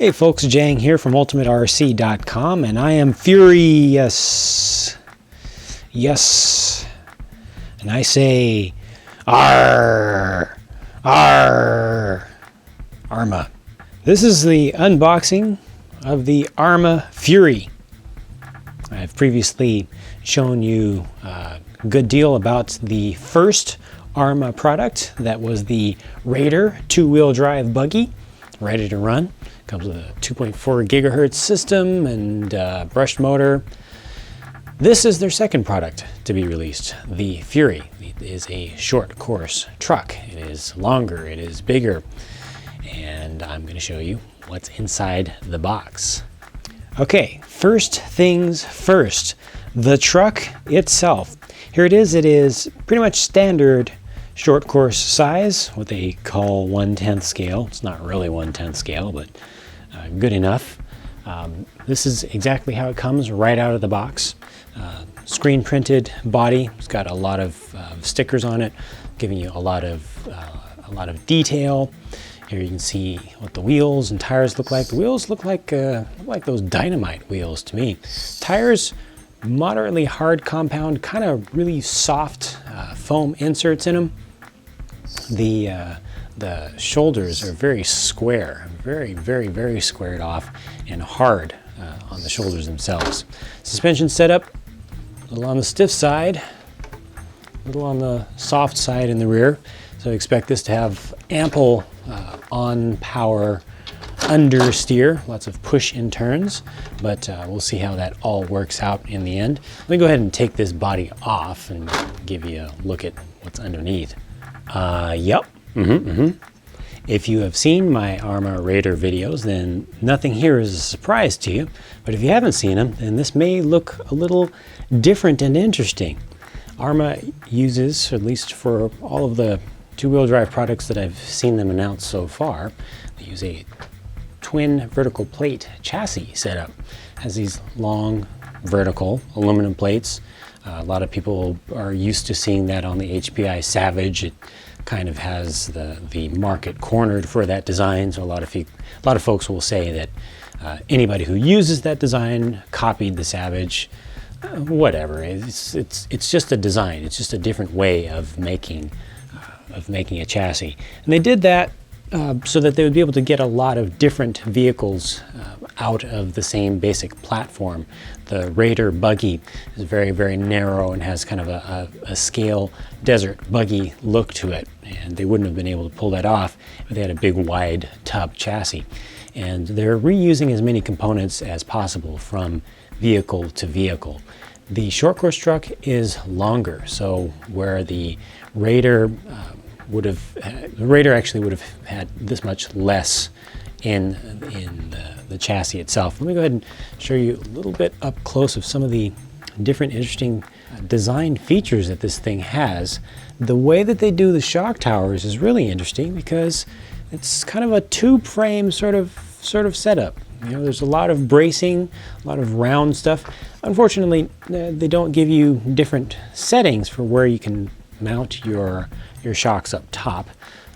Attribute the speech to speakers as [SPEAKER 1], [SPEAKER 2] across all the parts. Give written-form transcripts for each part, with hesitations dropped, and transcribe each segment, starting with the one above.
[SPEAKER 1] Hey folks, Jang here from ultimaterc.com, and I am furious. Yes. And I say, ARRMA. ARRMA. This is the unboxing of the ARRMA Fury. I've previously shown you a good deal about the first ARRMA product. That was the Raider two-wheel drive buggy, ready to run. Comes with a 2.4 gigahertz system and brushed motor. This is their second product to be released, the Fury. It is a short course truck. It is longer, it is bigger, and I'm going to show you what's inside the box. Okay, first things first, the truck itself. Here it is pretty much standard short course size, what they call 1/10 scale. It's not really 1/10 scale, but good enough. This is exactly how it comes right out of the box. Screen printed body. It's got a lot of stickers on it, giving you a lot of detail. Here you can see what the wheels and tires look like. The wheels look like those dynamite wheels to me. Tires, moderately hard compound, kind of really soft foam inserts in them. The shoulders are very square, very squared off and hard on the shoulders themselves. Suspension setup, a little on the stiff side, a little on the soft side in the rear. So expect this to have ample on power understeer, lots of push in turns, but we'll see how that all works out in the end. Let me go ahead and take this body off and give you a look at what's underneath. Yep. If you have seen my ARRMA Raider videos, then nothing here is a surprise to you. But if you haven't seen them, then this may look a little different and interesting. ARRMA uses, at least for all of the two-wheel drive products that I've seen them announce so far, they use a twin vertical plate chassis setup. It has these long vertical aluminum plates. A lot of people are used to seeing that on the HPI Savage. It kind of has the market cornered for that design. So a lot of folks will say that anybody who uses that design copied the Savage. Whatever. It's just a design. It's just a different way of making a chassis. And they did that so that they would be able to get a lot of different vehicles out of the same basic platform. The Raider buggy is very narrow and has kind of a scale desert buggy look to it, and they wouldn't have been able to pull that off if they had a big wide tub chassis. And they're reusing as many components as possible from vehicle to vehicle. The short course truck is longer, so where the Raider actually would have had this much less in the chassis itself. Let me go ahead and show you a little bit up close of some of the different interesting design features that this thing has. The way that they do the shock towers is really interesting because it's kind of a tube frame sort of setup. You know, there's a lot of bracing, a lot of round stuff. Unfortunately, they don't give you different settings for where you can mount your shocks up top,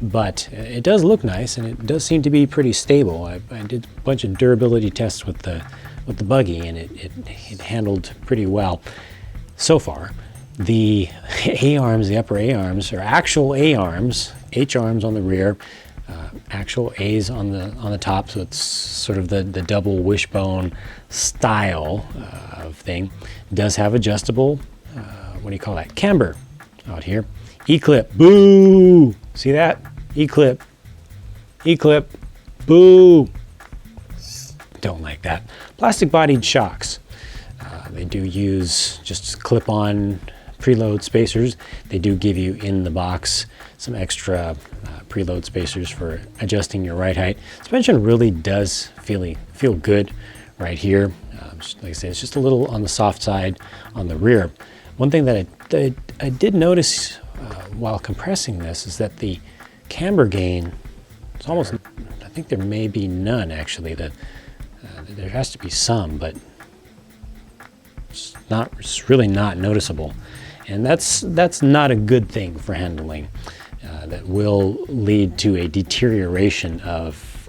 [SPEAKER 1] but it does look nice and it does seem to be pretty stable. I did a bunch of durability tests with the buggy, and it handled pretty well so far. The A-arms, the upper A-arms, are actual A-arms, H-arms on the rear, actual A's on the top, so it's sort of the double wishbone style of thing. It does have adjustable, what do you call that, camber out here. E-clip, boo! See that? E-clip, E-clip, boo! Don't like that. Plastic bodied shocks. They do use just clip-on preload spacers. They do give you in the box some extra preload spacers for adjusting your ride height. Suspension really does feel good right here. Like I said, it's just a little on the soft side on the rear. One thing that I did notice while compressing this is that the camber gain is almost, I think there may be none actually. There has to be some, but it's really not noticeable. And that's not a good thing for handling. That will lead to a deterioration of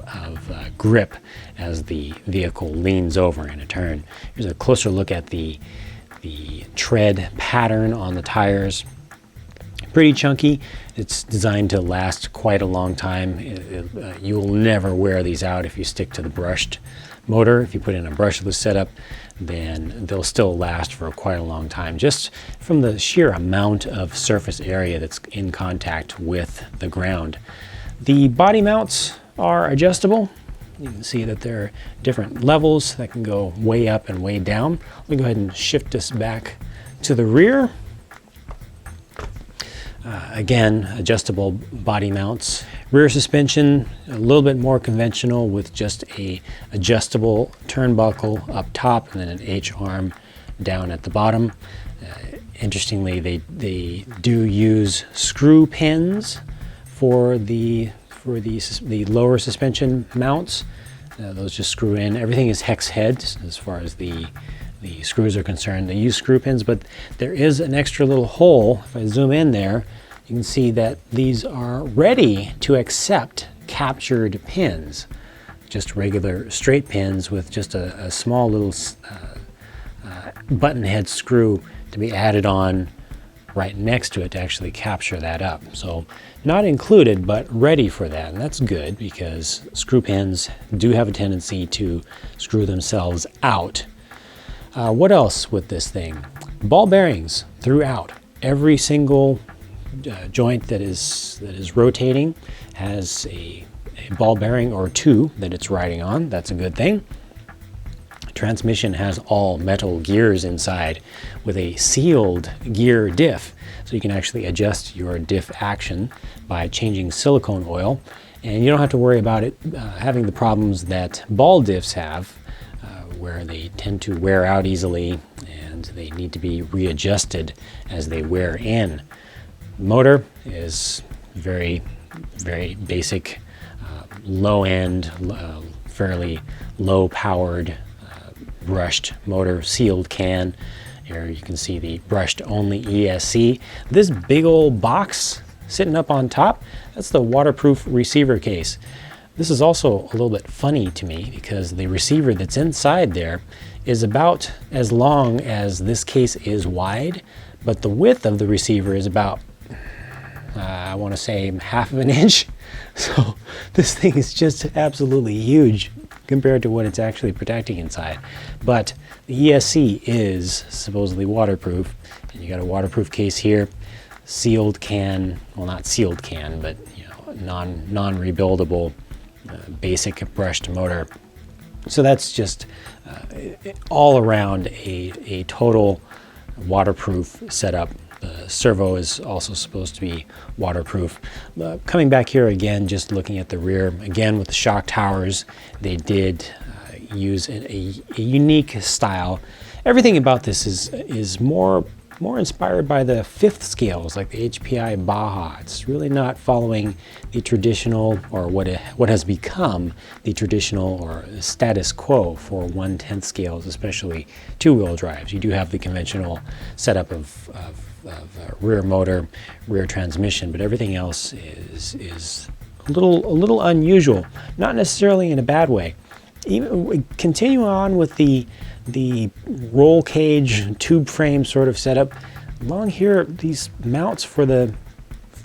[SPEAKER 1] grip as the vehicle leans over in a turn. Here's a closer look at the tread pattern on the tires. Pretty chunky. It's designed to last quite a long time. You will never wear these out if you stick to the brushed motor. If you put in a brushless setup, then they'll still last for quite a long time, just from the sheer amount of surface area that's in contact with the ground. The body mounts are adjustable. You can see that there are different levels that can go way up and way down. Let me go ahead and shift this back to the rear. Again, adjustable body mounts. Rear suspension, a little bit more conventional with just a adjustable turnbuckle up top and then an H-arm down at the bottom. Interestingly, they do use screw pins for the lower suspension mounts. Those just screw in. Everything is hex head as far as the screws are concerned. They use screw pins, but there is an extra little hole. If I zoom in there, you can see that these are ready to accept captured pins. Just regular straight pins with just a small little button head screw to be added on right next to it to actually capture that up. So not included, but ready for that. And that's good because screw pins do have a tendency to screw themselves out. What else with this thing? Ball bearings throughout. Every single joint that is rotating has a ball bearing or two that it's riding on. That's a good thing. Transmission has all metal gears inside with a sealed gear diff. So you can actually adjust your diff action by changing silicone oil. And you don't have to worry about it having the problems that ball diffs have, where they tend to wear out easily and they need to be readjusted as they wear in. Motor is very, very basic, low end, fairly low powered, brushed motor, sealed can. Here you can see the brushed only ESC. This big old box sitting up on top, that's the waterproof receiver case. This is also a little bit funny to me because the receiver that's inside there is about as long as this case is wide, but the width of the receiver is about, I want to say, half of an inch. So this thing is just absolutely huge compared to what it's actually protecting inside. But the ESC is supposedly waterproof, and you got a waterproof case here, sealed can, well, not sealed can, but you know, non-rebuildable basic brushed motor. So that's just all around a total waterproof setup. The servo is also supposed to be waterproof. Coming back here again, just looking at the rear, again with the shock towers, they did use a unique style. Everything about this is more inspired by the fifth scales, like the HPI Baja. It's really not following the traditional, or what has become the traditional or status quo for 1/10 scales, especially two-wheel drives. You do have the conventional setup of rear motor, rear transmission, but everything else is a little unusual, not necessarily in a bad way. Even continue on with the roll cage tube frame sort of setup. Along here, these mounts for the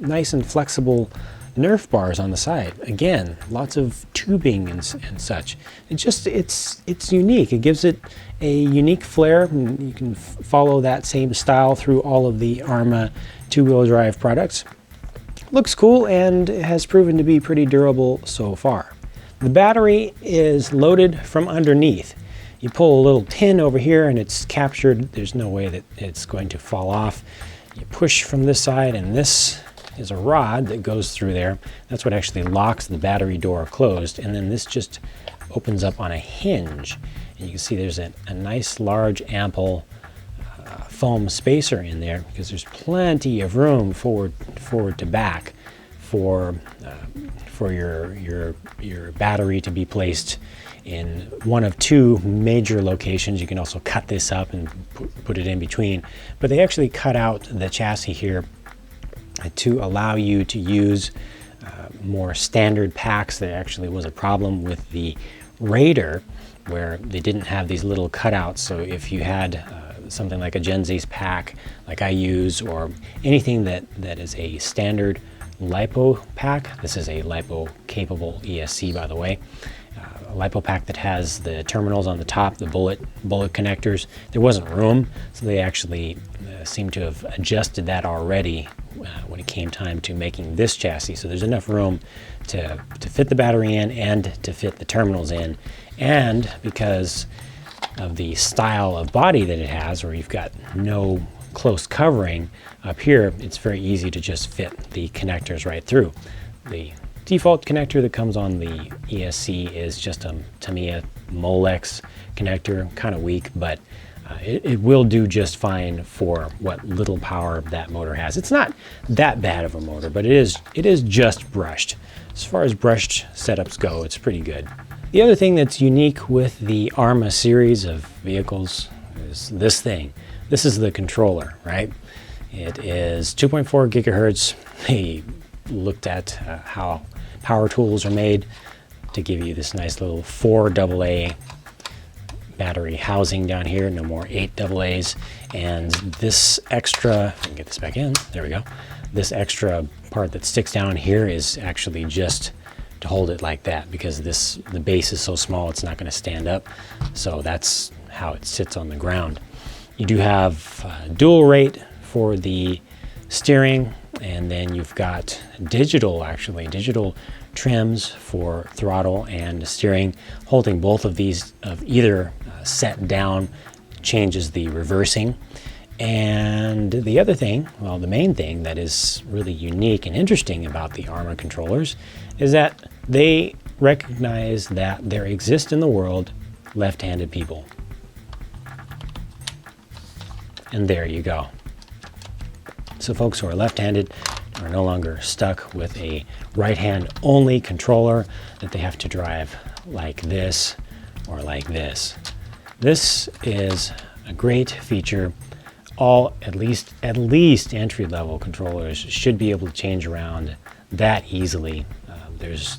[SPEAKER 1] nice and flexible Nerf bars on the side. Again, lots of tubing and such. It's unique. It gives it a unique flair, and you can follow that same style through all of the ARRMA two-wheel drive products. Looks cool and has proven to be pretty durable so far. The battery is loaded from underneath. You pull a little pin over here and it's captured. There's no way that it's going to fall off. You push from this side, and this is a rod that goes through there. That's what actually locks the battery door closed, and then this just opens up on a hinge. And you can see there's a nice large ample foam spacer in there because there's plenty of room forward to back for your battery to be placed in one of two major locations. You can also cut this up and put it in between, but they actually cut out the chassis here to allow you to use more standard packs, there actually was a problem with the Raider where they didn't have these little cutouts. So if you had something like a Gen Z's pack like I use, or anything that is a standard LiPo pack, this is a LiPo capable ESC by the way, a LiPo pack that has the terminals on the top, the bullet connectors, there wasn't room, so they actually seem to have adjusted that already when it came time to making this chassis. So there's enough room to fit the battery in and to fit the terminals in. And because of the style of body that it has, where you've got no close covering up here, it's very easy to just fit the connectors right through. The default connector that comes on the ESC is just a Tamiya Molex connector, kind of weak, but it will do just fine for what little power that motor has. It's not that bad of a motor, but it is just brushed. As far as brushed setups go, it's pretty good. The other thing that's unique with the ARRMA series of vehicles is this thing. This is the controller, right? It is 2.4 gigahertz. They looked at how power tools are made to give you this nice little 4 AA battery housing down here, no more 8 AA's. And this extra, if I can get this back in, there we go. This extra part that sticks down here is actually just to hold it like that, because the base is so small it's not going to stand up. So that's how it sits on the ground. You do have dual rate for the steering, and then you've got digital trims for throttle and steering. Holding both of these of either set down changes the reversing. And the other thing, well, the main thing that is really unique and interesting about the ARRMA controllers is that they recognize that there exist in the world left-handed people. And there you go. So folks who are left-handed are no longer stuck with a right-hand only controller that they have to drive like this or like this. This is a great feature. All at least entry-level controllers should be able to change around that easily. There's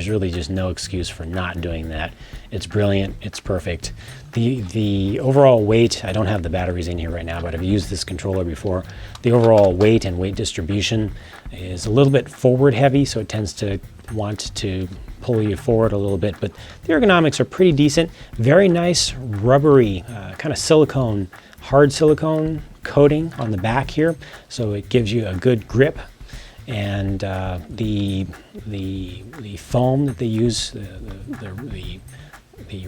[SPEAKER 1] really just no excuse for not doing that. It's brilliant. It's perfect. The overall weight, I don't have the batteries in here right now, but I've used this controller before. The overall weight and weight distribution is a little bit forward heavy, so it tends to want to pull you forward a little bit, but the ergonomics are pretty decent. Very nice rubbery kind of silicone, hard silicone coating on the back here, so it gives you a good grip. And the foam that they use, the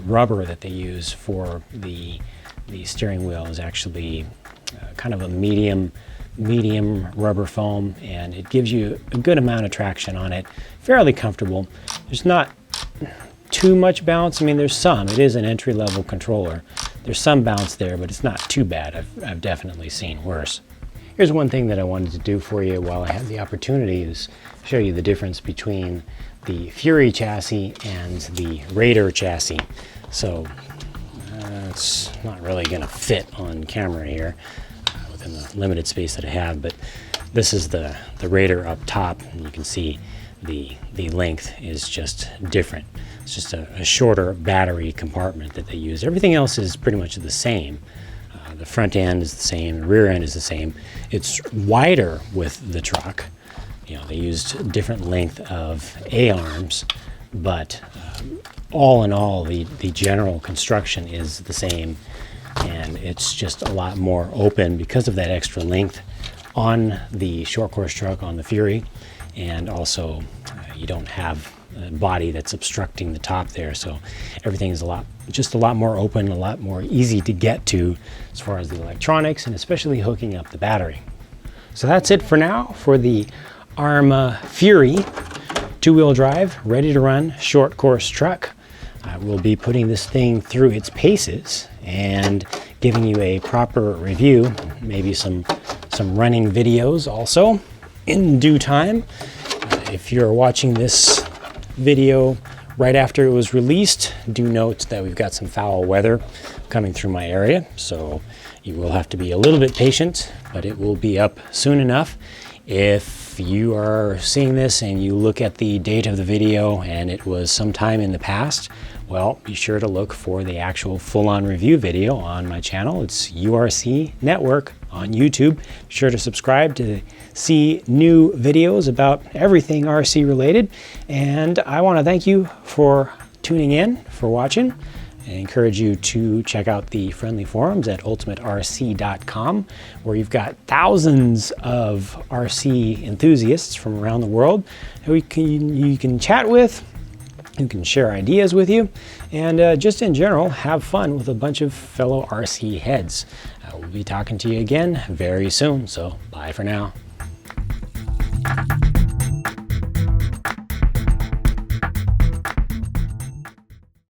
[SPEAKER 1] rubber that they use for the steering wheel is actually kind of a medium rubber foam, and it gives you a good amount of traction on it. Fairly comfortable. There's not too much bounce. I mean, there's some. It is an entry-level controller. There's some bounce there, but it's not too bad. I've definitely seen worse. Here's one thing that I wanted to do for you while I had the opportunity, is show you the difference between the Fury chassis and the Raider chassis. So it's not really going to fit on camera here within the limited space that I have, but this is the Raider up top, and you can see the length is just different. It's just a shorter battery compartment that they use. Everything else is pretty much the same. The front end is the same, the rear end is the same. It's wider with the truck. You know, they used different length of A-arms, but all in all, the general construction is the same, and it's just a lot more open because of that extra length on the short course truck on the Fury, and also you don't have a body that's obstructing the top there, so everything is just a lot more open, a lot more easy to get to as far as the electronics, and especially hooking up the battery. So that's it for now for the ARRMA Fury two-wheel drive, ready to run short course truck. I will be putting this thing through its paces and giving you a proper review, maybe some running videos also in due time. If you're watching this video right after it was released, do note that we've got some foul weather coming through my area, so you will have to be a little bit patient, but it will be up soon enough. If If you are seeing this and you look at the date of the video and it was sometime in the past, well, be sure to look for the actual full-on review video on my channel. It's URC Network on YouTube. Be sure to subscribe to see new videos about everything RC related. And I want to thank you for tuning in, for watching. I encourage you to check out the friendly forums at ultimaterc.com, where you've got thousands of RC enthusiasts from around the world who you can chat with, who can share ideas with you, and just in general, have fun with a bunch of fellow RC heads. I will be talking to you again very soon, so bye for now.